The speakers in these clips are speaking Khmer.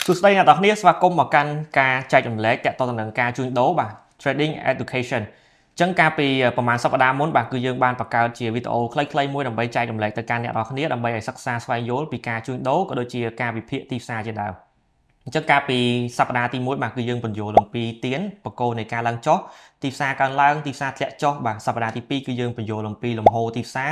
សួស្តីអ្នកនរគ្នាស្វាគមន៍មកកាន់ការចែករំលែកទាក់ទងនឹងការជួញដូរបាទ Trading Education អញ្ចឹងកាលពីប្រហែលសប្តាហ៍មុនបាទគឺយើងបានបង្កើតជាវីដេអូខ្លីៗមួយដើម្បីចែករំលែកទៅកាន់អ្នកនរគ្នាដើម្បីឲ្យសិក្សាស្វែងយល់ពីការជួញដូរក៏ដូចជាការវិភាគទីផ្សារជាដើមអញ្ចឹងកាលពីសប្តាហ៍ទី1បាទគឺយើងបញ្យល់អំពីទៀនបកគោនៃការឡើងចុះទីផ្សារកើនឡើងទីផ្សារធ្លាក់ចុះបាទសប្តាហ៍ទី2គឺយើងបញ្យល់អំពីលំហូរទីផ្សារ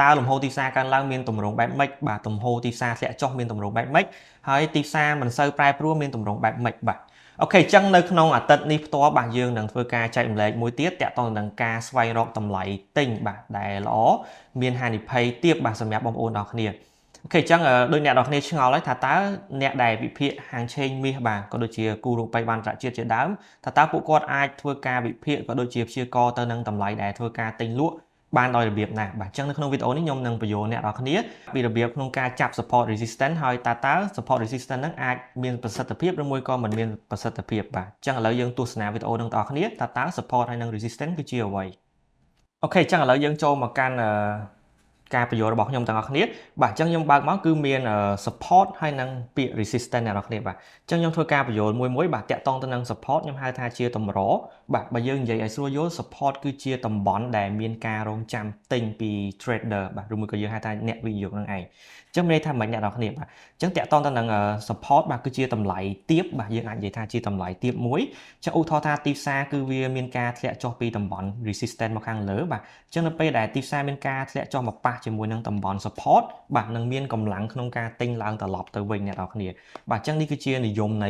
តើលំហូរទីផ្សារកើនឡើងមានទម្រង់បែបម៉េចបាទលំហូរទីផ្សារធ្លាក់ចុះមានទម្រង់បែបម៉េចហើយទីផ្សារមិនសូវប្រែប្រួលមានទម្រង់បែបម៉េចបាទអូខេអញ្ចឹងនៅក្នុងអាទិត្យនេះផ្ទាល់បាទយើងនឹងធ្វើការចែករំលែកមួយទៀតតាក់ទងនឹងការស្វែងរកតម្លៃទិញបាទដែលល្អមានហានិភ័យទាបបាទសម្រាប់បងប្អូនទាំងគ្នាអូខេអញ្ចឹងដូចអ្នកនរគ្នាឆ្ងល់ហើយថាតើអ្នកដែលវិភាគហាងឆេងមាសបាទក៏ដូចជាគូរូបិយប័ណ្ណត្រជាតិជាដើមតើពួកគាត់អាចធ្វើការវិភាគក៏ដូចជាព្យាករណ៍ទៅនឹងតម្លៃដែលធ្វើការទិញលក់បានដោយរបៀបណាបាទអញ្ចឹងនៅក្នុងវីដេអូនេះខ្ញុំនឹងបញ្យល់អ្នកនរគ្នាពីរបៀបក្នុងការចាប់ support resistance ហើយតើ support resistance ហ្នឹងអាចមានប្រសិទ្ធភាពឬមួយក៏មិនមានប្រសិទ្ធភាពបាទអញ្ចឹងឥឡូវយើងទស្សនាវីដេអូនឹងទាំងអស់គ្នាតើ support ហើយនិង resistance គឺជាអ្វីអូខេអញ្ចឹងឥឡូវយើងចូលមកកាន់ការបញ្យល់របស់ខ្ញុំទាំងអស់គ្នាបាទអញ្ចឹងខ្ញុំបើកមកគឺមាន support ហើយនិងពាក្យ resistance អ្នកនរគ្នាបាទអញ្ចឹងខ្ញុំធ្វើការបញ្យល់មួយបាទតាក់ទងទៅនឹង support ខ្ញុំហៅថាជាតម្របាទបើយើងនិយាយឲ្យស្រួលយល់ support គឺជាតំបន់ដែលមានការរងចាំទិញពី trader បាទឬមួយក៏យើងហៅថាអ្នកវិនិយោគនឹងឯងអញ្ចឹងមានន័យថាមិនអ្នកនរគ្នាបាទអញ្ចឹងតាក់ទងទៅនឹង support បាទគឺជាតម្លៃទាបបាទយើងអាចនិយាយថាជាតម្លៃទាបមួយអញ្ចឹងឧទាហរណ៍ថាទីផ្សារគឺវាមានការធ្លាក់ចុះពីតំបន់ resistance មកខាងលើបាទអញ្ចឹងនៅពេលដែលទីផ្សារមានការធ្លាក់ចុះមកប៉ះជាមួយនឹងតំបន់ support បាទនឹងមានកម្លាំងក្នុងការទិញឡើងត្រឡប់ទៅវិញអ្នកនរគ្នាបាទអញ្ចឹងនេះគឺជានិយមនៃ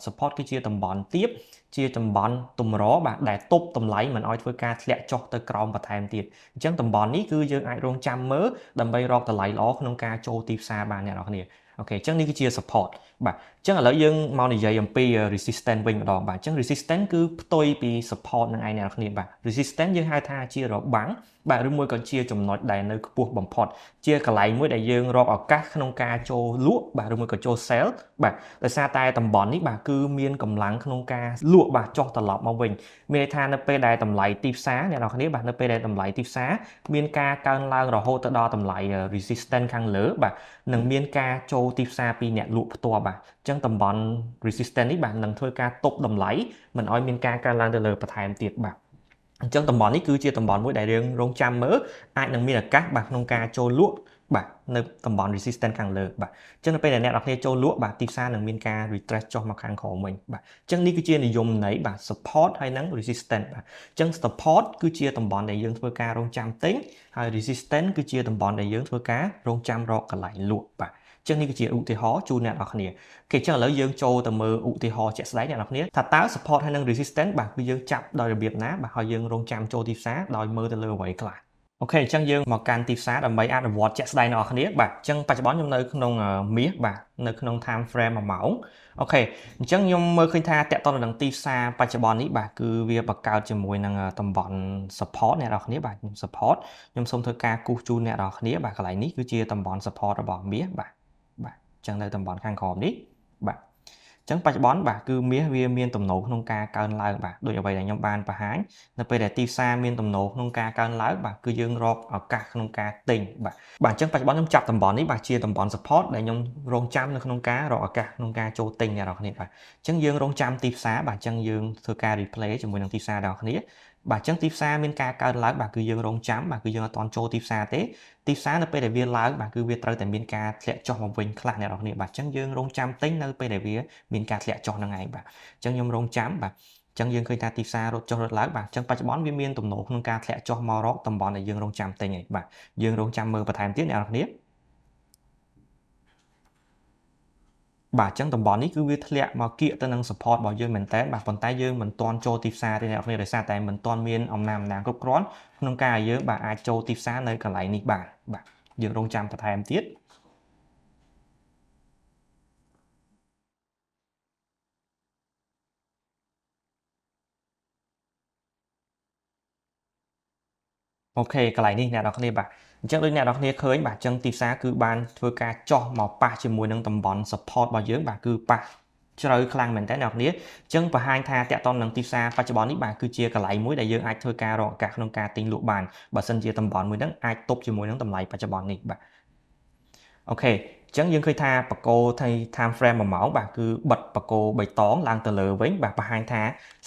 support គឺជាតំបន់ទាបជាតំបន់ទម្របាទដែលទប់តម្លៃមិនឲ្យធ្វើការធ្លាក់ចុះទៅក្រោមបន្ថែមទៀតអញ្ចឹងតំបន់នេះគឺយើងអាចរងចាំមើលដើម្បីរកតម្លៃល្អក្នុងការចូលទីផ្សារបានអ្នកនរគ្នាអូខេអញ្ចឹងនេះគឺជា support បាទអញ្ចឹងឥឡូវយើងមកនិយាយអំពី resistance វិញម្ដងបាទអញ្ចឹង resistance គឺផ្ទុយពី support នឹងឯងអ្នកនរគ្នាបាទ resistance យើងហៅថាជារបាំងបាទឬមួយក៏ជាចំណុចដែលនៅខ្ពស់បំផុតជាកន្លែងមួយដែលយើងរកឱកាសក្នុងការចូលលក់បាទឬមួយក៏ចូល sell បាទដោយសារតែតំបន់នេះបាទគឺមានកម្លាំងក្នុងការលក់បាទចុះត្រឡប់មកវិញមានន័យថានៅពេលដែលតម្លៃទីផ្សារអ្នកនរគ្នាបាទនៅពេលដែលតម្លៃទីផ្សារមានការកើនឡើងរហូតទៅដល់តម្លៃ resistance ខាងលើបាទនឹងមានការចូលទីផ្សារពីអ្នកលក់ផ្ទាល់បាទអញ្ចឹងតំបន់ resistance នេះបាទនឹងធ្វើការទប់តម្លៃមិនឲ្យមានការកើនឡើងទៅលើបន្ថែមទៀតបាទអញ្ចឹងតំបន់នេះគឺជាតំបន់មួយដែលយើងរងចាំមើលអាចនឹងមានឱកាសបាទក្នុងការចូលលក់បាទនៅតំបន់ resistance ខាងលើបាទអញ្ចឹងនៅពេលដែលអ្នកនរគ្នាចូលលក់បាទទីផ្សារនឹងមានការ retrace ចុះមកខាងក្រោមវិញបាទអញ្ចឹងនេះគឺជានិយមន័យបាទ support ហើយនិង resistance បាទអញ្ចឹង support គឺជាតំបន់ដែលយើងធ្វើការរងចាំទិញហើយ resistance គឺជាតំបន់ដែលយើងធ្វើការរងចាំរកកន្លែងលក់បាទចឹងនេះគឺជាឧទាហរណ៍ជូនអ្នកនរគ្នាអូខេចឹងឥឡូវយើងចូលទៅមើលឧទាហរណ៍ជាក់ស្ដែងអ្នកនរគ្នាថាតើ support ហើយនិង resistance បាទគឺយើងចាប់ដោយរបៀបណាបាទហើយយើងរងចាំចូលទីផ្សារដោយមើលទៅលើអ្វីខ្លះអូខេអញ្ចឹងយើងមកកាន់ទីផ្សារដើម្បីអនុវត្តជាក់ស្ដែងអ្នកនរគ្នាបាទអញ្ចឹងបច្ចុប្បន្នខ្ញុំនៅក្នុងមាសបាទនៅក្នុង time frame 1ម៉ោងអូខេអញ្ចឹងខ្ញុំមើលឃើញថាតកតទៅនឹងទីផ្សារបច្ចុប្បន្ននេះបាទគឺវាបង្កើតជាមួយនឹងតំបន់ support អ្នកនរគ្នាបាទខ្ញុំ support ខ្ញុំសូមធ្វើការគូសជូនអ្នកនរគ្នាបាទកន្លែងនេះគឺជាតំបន់ support របស់មាសបាទអញ្ចឹងនៅតំបន់ខាងក្រោមនេះបាទអញ្ចឹងបច្ចុប្បន្នបាទគឺមាសវាមានទំនោរក្នុងការកើនឡើងបាទដូចអ្វីដែលខ្ញុំបានបង្ហាញនៅពេលដែលទីផ្សារមានទំនោរក្នុងការកើនឡើងបាទគឺយើងរកឱកាសក្នុងការទិញបាទអញ្ចឹងបច្ចុប្បន្នខ្ញុំចាប់តំបន់នេះបាទជាតំបន់ support ដែលខ្ញុំរងចាំនៅក្នុងការរកឱកាសក្នុងការចូលទិញអ្នកនរគ្នាបាទអញ្ចឹងយើងរងចាំទីផ្សារបាទអញ្ចឹងយើងធ្វើការ replay ជាមួយនឹងទីផ្សារអ្នកនរគ្នាបាទអញ្ចឹងទីផ្សារមានការកើនឡើងបាទគឺយើងរងចាំបាទគឺយើងអត់ទាន់ចូលទីផ្សារទេទីផ្សារនៅពេលដែលវាឡើងបាទគឺវាត្រូវតែមានការធ្លាក់ចុះមកវិញខ្លះអ្នកនរគ្នាបាទអញ្ចឹងយើងរងចាំទិញនៅពេលដែលវាមានការធ្លាក់ចុះហ្នឹងឯងបាទអញ្ចឹងខ្ញុំរងចាំបាទអញ្ចឹងយើងឃើញថាទីផ្សាររត់ចុះរត់ឡើងបាទអញ្ចឹងបច្ចុប្បន្នវាមានទំនោរក្នុងការធ្លាក់ចុះមករកតំបន់ដែលយើងរងចាំទិញឯងបាទយើងរងចាំមើលបន្ថែមទៀតអ្នកនរគ្នាបាទអញ្ចឹងតំបន់នេះគឺវាធ្លាក់មកគៀកទៅនឹង support របស់យើងមែនតើបាទប៉ុន្តែយើងមិនទាន់ចូលទីផ្សារទេអ្នកនរគ្នាដោយសារតែមិនទាន់មានអំណាចគ្រប់គ្រាន់ក្នុងការឲ្យយើងបាទអាចចូលទីផ្សារនៅកន្លែងនេះបាទយើងរងចាំបន្ថែមទៀតអូខេកន្លែងនេះអ្នកនរគ្នាបាទអញ្ចឹងដូចអ្នកនរគ្នាឃើញបាទអញ្ចឹងទីផ្សារគឺបានធ្វើការចុះមកប៉ះជាមួយនឹងតំបន់ support របស់យើងបាទគឺប៉ះជ្រៅខ្លាំងមែនតើអ្នកនរគ្នាអញ្ចឹងបង្ហាញថាតកតនឹងទីផ្សារបច្ចុប្បន្ននេះបាទគឺជាកន្លែងមួយដែលយើងអាចធ្វើការរកឱកាសក្នុងការទិញលក់បានបើសិនជាតំបន់មួយហ្នឹងអាចទប់ជាមួយនឹងតម្លៃបច្ចុប្បន្ននេះបាទអូខេ ចឹងយើងឃើញថាបកគោthay time frame 1ម៉ោងបាទគឺបិទបកគោបៃតងឡើងទៅលើវិញបាទបង្ហាញថា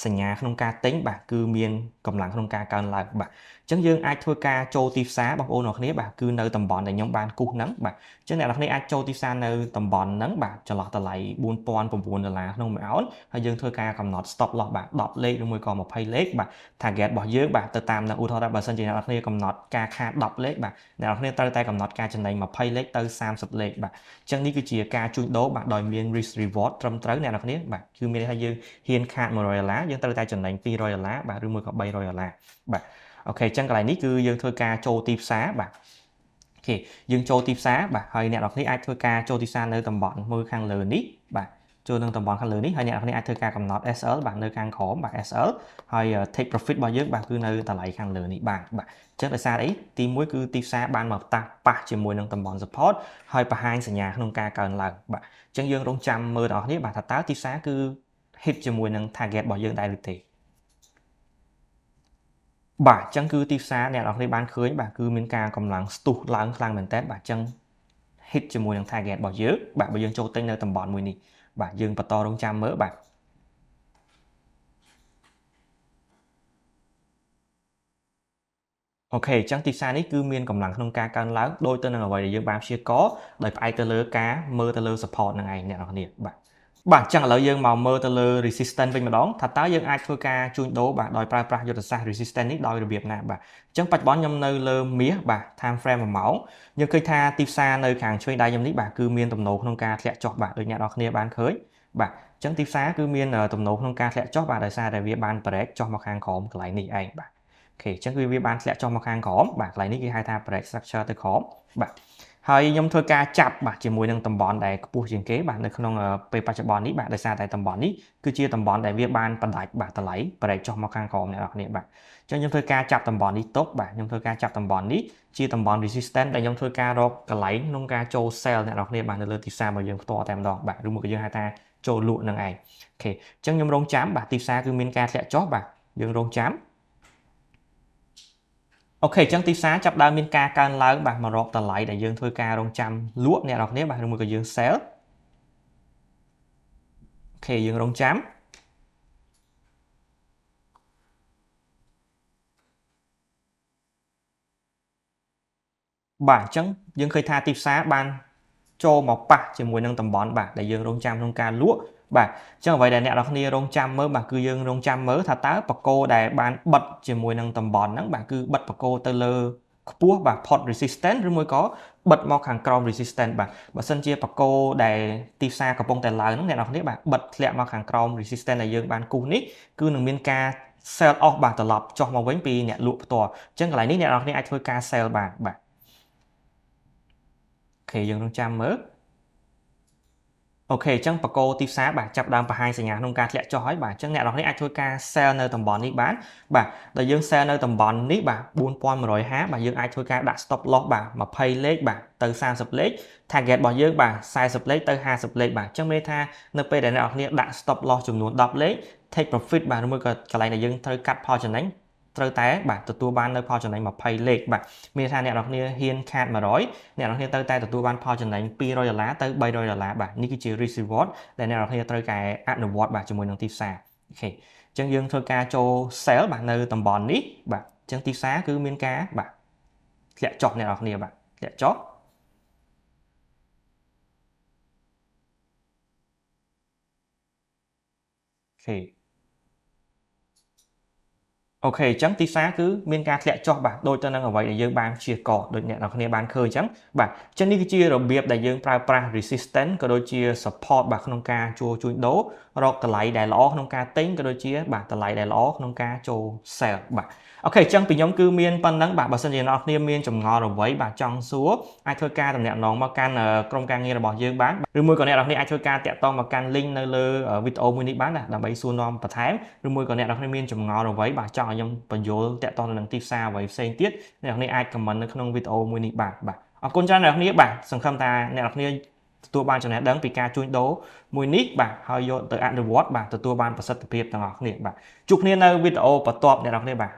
សញ្ញាក្នុងការទិញបាទគឺមានកម្លាំងក្នុងការកើនឡើងបាទចឹងយើងអាចធ្វើការចូលទីផ្សារបងប្អូនអ្នកគ្នាបាទគឺនៅតំបន់ដែលខ្ញុំបានគូសហ្នឹងបាទចឹងអ្នកនរគ្នាអាចចូលទីផ្សារនៅតំបន់ហ្នឹងបាទចន្លោះតម្លៃ$4,900ក្នុងមួយអោនហើយយើងធ្វើការកំណត់ stop loss បាទ10លេខឬមួយក៏20លេខបាទ target របស់យើងបាទទៅតាមនៅឧទាហរណ៍ថាបើសិនជាអ្នកនរគ្នាកំណត់ការខាត10លេខបាទអ្នកនរគ្នាត្រូវតែកំណត់ការចំណេញ20លេខទៅ30លេខបាទចឹងនេះគឺជាការជួញដូរបាទដោយមាន risk reward ត្រឹមត្រូវអ្នកនរគ្នាបាទគឺមានន័យថាយើងហ៊ានខាត$100យើងត្រូវតែចំណេញ$200បាទឬមួយក៏$300បាទអូខេចឹងកន្លែងនេះគឺយើងធ្វើការចូលទីផ្សារបាទអូខេយើងចូលទីផ្សារបាទហើយអ្នកនរគ្នាអាចធ្វើការចូលទីផ្សារនៅតំបន់មើលខាងលើនេះបាទចូលនឹងតំបន់ខាងលើនេះហើយអ្នកនរគ្នាអាចធ្វើការកំណត់ SL បាទនៅខាងក្រោមបាទ SL ហើយ take profit របស់យើងបាទគឺនៅតម្លៃខាងលើនេះបាទអញ្ចឹងដោយសារអីទី1គឺទីផ្សារបានមកប៉ះជាមួយនឹងតំបន់ support ហើយបង្ហាញសញ្ញាក្នុងការកើនឡើងបាទអញ្ចឹងយើងរងចាំមើលដល់អ្នកបាទថាតើទីផ្សារគឺ hit ជាមួយនឹង target របស់យើងដែរឬទេបាទអញ្ចឹងគឺទីផ្សារអ្នកនរគ្នាបានឃើញបាទគឺមានការកម្លាំងស្ទុះឡើងខ្លាំងមែនតើបាទអញ្ចឹង hit ជាមួយនឹង target របស់យើងបាទបើយើងចូលទិញនៅតំបន់មួយនេះបាទយើងបន្តរងចាំមើលបាទអូខេអញ្ចឹងទីផ្សារនេះគឺមានកម្លាំងក្នុងការកើនឡើងដូចទៅនឹងអ្វីដែលយើងបានព្យាករណ៍ដោយផ្អែកទៅលើការមើលទៅលើ support ហ្នឹងឯងអ្នកនរគ្នាបាទអញ្ចឹងឥឡូវយើងមកមើលទៅលើ resistance វិញម្ដងថាតើយើងអាចធ្វើការជួញដូរបាទដោយប្រើប្រាស់យុទ្ធសាស្ត្រ resistance នេះដោយរបៀបណាបាទអញ្ចឹងបច្ចុប្បន្នខ្ញុំនៅលើមាសបាទ time frame 1ម៉ោងយើងឃើញថាទីផ្សារនៅខាងឆ្វេងដៃខ្ញុំនេះបាទគឺមានទំនោរក្នុងការធ្លាក់ចុះបាទដូចអ្នកនរគ្នាបានឃើញបាទអញ្ចឹងទីផ្សារគឺមានទំនោរក្នុងការធ្លាក់ចុះបាទដោយសារតែវាបាន break ចុះមកខាងក្រោមកន្លែងនេះឯងបាទអូខេអញ្ចឹងគឺវាបានធ្លាក់ចុះមកខាងក្រោមបាទកន្លែងនេះគេហៅថា break structure ទៅក្រោមបាទហើយខ្ញុំធ្វើការចាប់បាទជាមួយនឹងតំបន់ដែលខ្ពស់ជាងគេបាទនៅក្នុងពេលបច្ចុប្បន្ននេះបាទដោយសារតែតំបន់នេះគឺជាតំបន់ដែលវាបានបណ្ដាច់បាទតម្លៃប្រែកចុះមកខាងក្រោមអ្នកនរគ្នាបាទអញ្ចឹងខ្ញុំធ្វើការចាប់តំបន់នេះទុកបាទខ្ញុំធ្វើការចាប់តំបន់នេះជាតំបន់ resistance ដែលខ្ញុំធ្វើការរកកន្លែងក្នុងការចូល sell អ្នកនរគ្នាបាទនៅលើទីផ្សាររបស់យើងផ្ទាល់តែម្ដងបាទឬមកយើងហៅថាចូលលក់នឹងឯងអូខេអញ្ចឹងខ្ញុំរងចាំបាទទីផ្សារគឺមានការធ្លាក់ចុះបាទយើងរងចាំអូខេអញ្ចឹងទីផ្សារចាប់ដើមមានការកើនឡើងបាទមករកតម្លៃដែលយើងធ្វើការរងចាំលក់អ្នកនរគ្នាបាទឬមួយក៏យើង sell អូខេយើងរងចាំបាទអញ្ចឹងយើងឃើញថាទីផ្សារបានចូលមកប៉ះជាមួយនឹងតំបន់បាទដែលយើងរងចាំក្នុងការលក់បាទអញ្ចឹងអ្វីដែលអ្នកនរគ្នារងចាំមើលបាទគឺយើងរងចាំមើលថាតើបកគោដែលបានបិទជាមួយនឹងតំបន់ហ្នឹងបាទគឺបិទបកគោទៅលើខ្ពស់បាទ pot resistance ឬមួយក៏បិទមកខាងក្រោម resistance បាទបើសិនជាបកគោដែលទីផ្សារកំពុងតែឡើងហ្នឹងអ្នកនរគ្នាបាទបិទធ្លាក់មកខាងក្រោម resistance ដែលយើងបានគូសនេះគឺនឹងមានការ sell off បាទត្រឡប់ចុះមកវិញពីអ្នកលក់ផ្ទាល់អញ្ចឹងកន្លែងនេះអ្នកនរគ្នាអាចធ្វើការ sell បាទអូខេយើងរងចាំមើលអូខេអញ្ចឹងបកគោទីផ្សារបាទចាប់ដើមបង្ហាញសញ្ញាក្នុងការធ្លាក់ចុះហើយបាទអញ្ចឹងអ្នកនរគ្នាអាចធ្វើការ sell នៅតំបន់នេះបានបាទដល់យើង sell នៅតំបន់នេះបាទ4150បាទយើងអាចធ្វើការដាក់ stop loss បាទ20លេខបាទទៅ30លេខ target របស់យើងបាទ40លេខទៅ50លេខបាទអញ្ចឹងមានថានៅពេលដែលអ្នកនរគ្នាដាក់ stop loss ចំនួន10លេខ take profit បាទឬមួយក៏កន្លែងដែលយើងត្រូវកាត់ផលចំណេញត្រូវតែបាទទទួលបាននៅផលចំណេញ20លេខបាទមានថាអ្នកនរគ្នាហ៊ានខាត100អ្នកនរគ្នាត្រូវតែទទួលបានផលចំណេញ$200ទៅ$300បាទនេះគឺជា risk reward ដែលអ្នកនរគ្នាត្រូវតែអនុវត្តបាទជាមួយនឹងទីផ្សារអូខេអញ្ចឹងយើងធ្វើការចូល sell បាទនៅតំបន់នេះបាទអញ្ចឹងទីផ្សារគឺមានការបាទធ្លាក់ចុះអ្នកនរគ្នាបាទធ្លាក់ចុះអូខេអូខេអញ្ចឹងទីផ្សារគឺមានការធ្លាក់ចុះបាទដូចទៅនឹងអ្វីដែលយើងបានព្យាករណ៍ដូចអ្នកនរគ្នាបានឃើញអញ្ចឹងបាទអញ្ចឹងនេះគឺជារបៀបដែលយើងប្រើប្រាស់ resistance ក៏ដូចជា support បាទក្នុងការជួញដូររកតម្លៃដែលល្អក្នុងការទិញក៏ដូចជាបាទតម្លៃដែលល្អក្នុងការចូល sell បាទអូខេអញ្ចឹងពីខ្ញុំគឺមានប៉ុណ្ណឹងបាទបើសិនជាអ្នកនរគ្នាមានចម្ងល់អ្វីបាទចង់សួរអាចធ្វើការទំនាក់ទំនងមកកាន់ក្រុមការងាររបស់យើងបានឬមួយក៏អ្នកនរគ្នាអាចធ្វើការតាក់ទងមកកាន់ link នៅលើវីដេអូមួយនេះបានណាដើម្បីសួរនាំបន្ថែមឬមួយក៏អ្នកនរគ្នាមានចម្ងល់អ្វីបាទចង់ឲ្យខ្ញុំបញ្យល់តាក់ទងនឹងទីផ្សារអ្វីផ្សេងទៀតអ្នកនរគ្នាអាច comment នៅក្នុងវីដេអូមួយនេះបាទអរគុណច្រើនអ្នកនរគ្នាបាទសង្ឃឹមថាអ្នកនរគ្នាទទួលបានចំណេះដឹងពីការជួញដូរមួយនេះបាទហើយយកទៅអនុវត្តបាទទទួលបានប្រសិទ្ធភាពទាំងអស់គ្នាបាទជួបគ្នានៅវីដេអូបន្ទាប់អ្នកនរគ្នាបាទ